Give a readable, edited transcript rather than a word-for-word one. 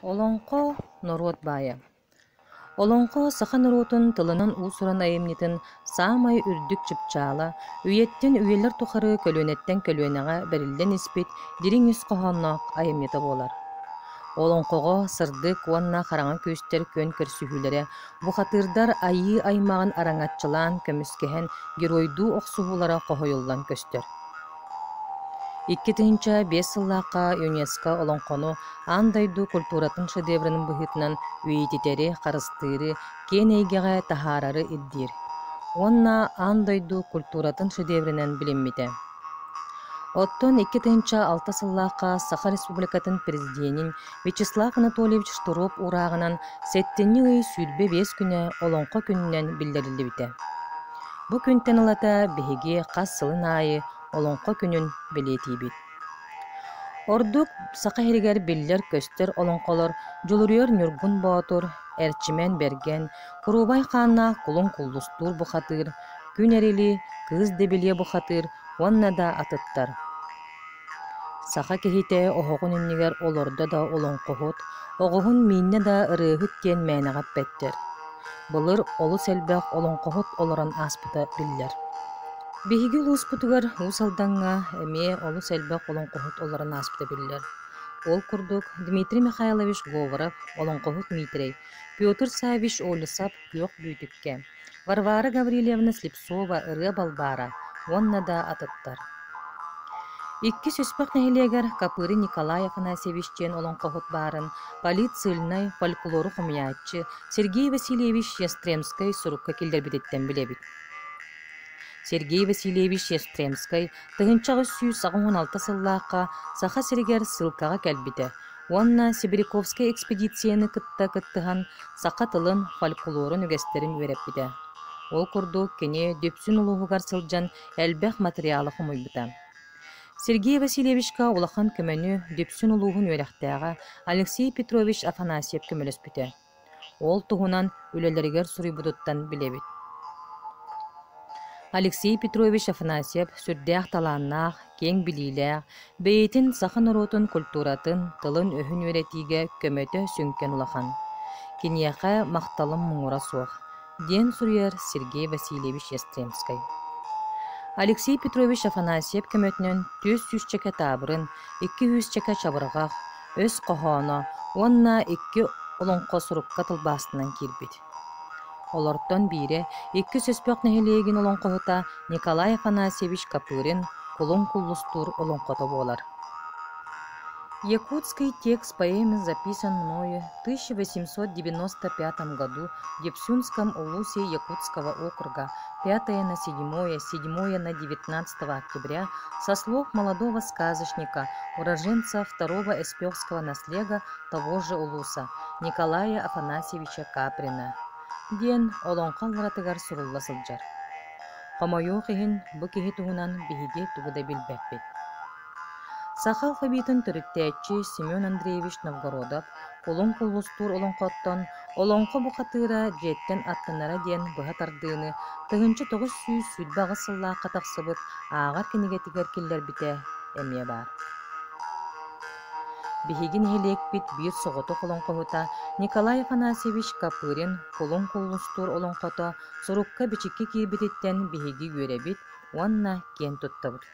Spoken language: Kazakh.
Олонқо норот бая. Олонқо саха норотун тылынан уусуран айымнитын саамай үрдүк чыпчаала, үйеттен үйелер тухары көлөнеттен көлөнеға берилден испит дирин үс қохонноқ айымнита болар. Олонқоға сырдык уанна қараңа көстер көн көрсүхүлері, бұхатырдар айы аймағын араңатчылан көміскehen геройду оқсуғулара қохойуллан көстер. 2005 сыллаққа ЮНЕСКО олонқону андайду культуратын шедеврінің бұхытынан үйететері, қарыстыры, кен эйгеға тахарары иддир. Онна андайду культуратын шедеврінен білінмеді. Оттон 2006 сыллаққа Саха Республикатын президентин Вячеслав Анатольевич Штуров урағынан сеттенні үй сүрбе 5 күні олонқо күнінен білдірілі біті. Бұ күнтен алата беге қас сылын айы олонқо күнін білеті бит. Ордук сақа херигер биллер көстер олонқолор жолуруер нүргун боотур, әрчімен берген, Курубай қанна кулун куллустур бұхатыр, күн әрили кыз дебеле бұхатыр, онна да атыттар. Сақа кехите оғығын үннігер олорда да олонқоғыт, оғығын минне да ырығыт кен мәнағап бәттер. Бұлыр олы сәлбәқ олонқоғыт олоран аспыта биллер. Беги луспутугар усалданга эме олу сәлбәк олонқоғыт оларын аспыта биллер. Ол курдук Дмитрий Михайлович Говоров олонқоғыт Митрей, Петр Савич Олысап йоқ бүйдікке, Варвара Гаврилевна Слепцова ыры балбара, онна да атыттар. Икки сөспәк нәйлегер Капыры Николай Афанасьевичтен олонқоғыт барын, полицилнай фольклору хумиятчы Сергей Васильевич Ястремской сурукка келдер бедеттен білебит. Сергей Васильевич Ястремской 1916 сыллаққа Саха Сергер сылқаға кәлбіті. Онна Сибиряковская экспедицияны кытта-кыттыған Сақа тылын фольклорын үгестерін өреп біді. Ол күрді кене дөпсін ұлығығар сылжан әлбәқ материалы құмыйбыта. Сергей Васильевичка улахан көмені дөпсін ұлығын өрәқтәға Алексей Петрович Афанасьев көмелес біті. Ол тұғынан өлелерігер сұрый бұдыттан білебіт. Алексей Петрович Афанасьев сүрдәқ таланнақ, кең білейләқ, бейтін сақын ұротын культуратын тылын өхін өретіге көмөті сүнкен улахан. Кенияқа мақталым мұңыра суақ. Ден сұрыер Сергей Васильевич Ястремской. Алексей Петрович Афанасьев көмөтінен 300 чеке табырын, 200 чеке чабырғақ, өз қоғаны, онна 2 олонқо сұрыққа тылбастынан кербет. Олортон бире 2 сөспөк нәхелеген олонқоғыта Николай Афанасьевич Капырин кулун куллустур олонқото болар. Якутский текст поэмы записан мною в 1895 году в Депсюнском улусе Якутского округа 5 на 7, 7 на 19 октября со слов молодого сказочника, уроженца второго эспёхского наслега того же улуса Николая Афанасьевича Каприна. Ден олонқал ғаратығар сұрылла сылжар. Қамайо қиын бұ кехи туғынан бігеге туғыда білбәкпет. Саха алфавитын түріктәтчі Семен Андреевич Новгородов қолын қолыстур олонқаттан олонқы бұқатыра жеттен аттынара ден бұғатардığını 1900 сүлбағы сылла қатақсыбыт ағар кенегетігер келдер біте әме бар. Бихигин хелек бит бир соғыты қолонқоғыта Николай Афанасьевич Капырин қолын қолыстур олонқота сұрыққа бичікке кейбететтен бихиги көребит, онна кен тұттабыд.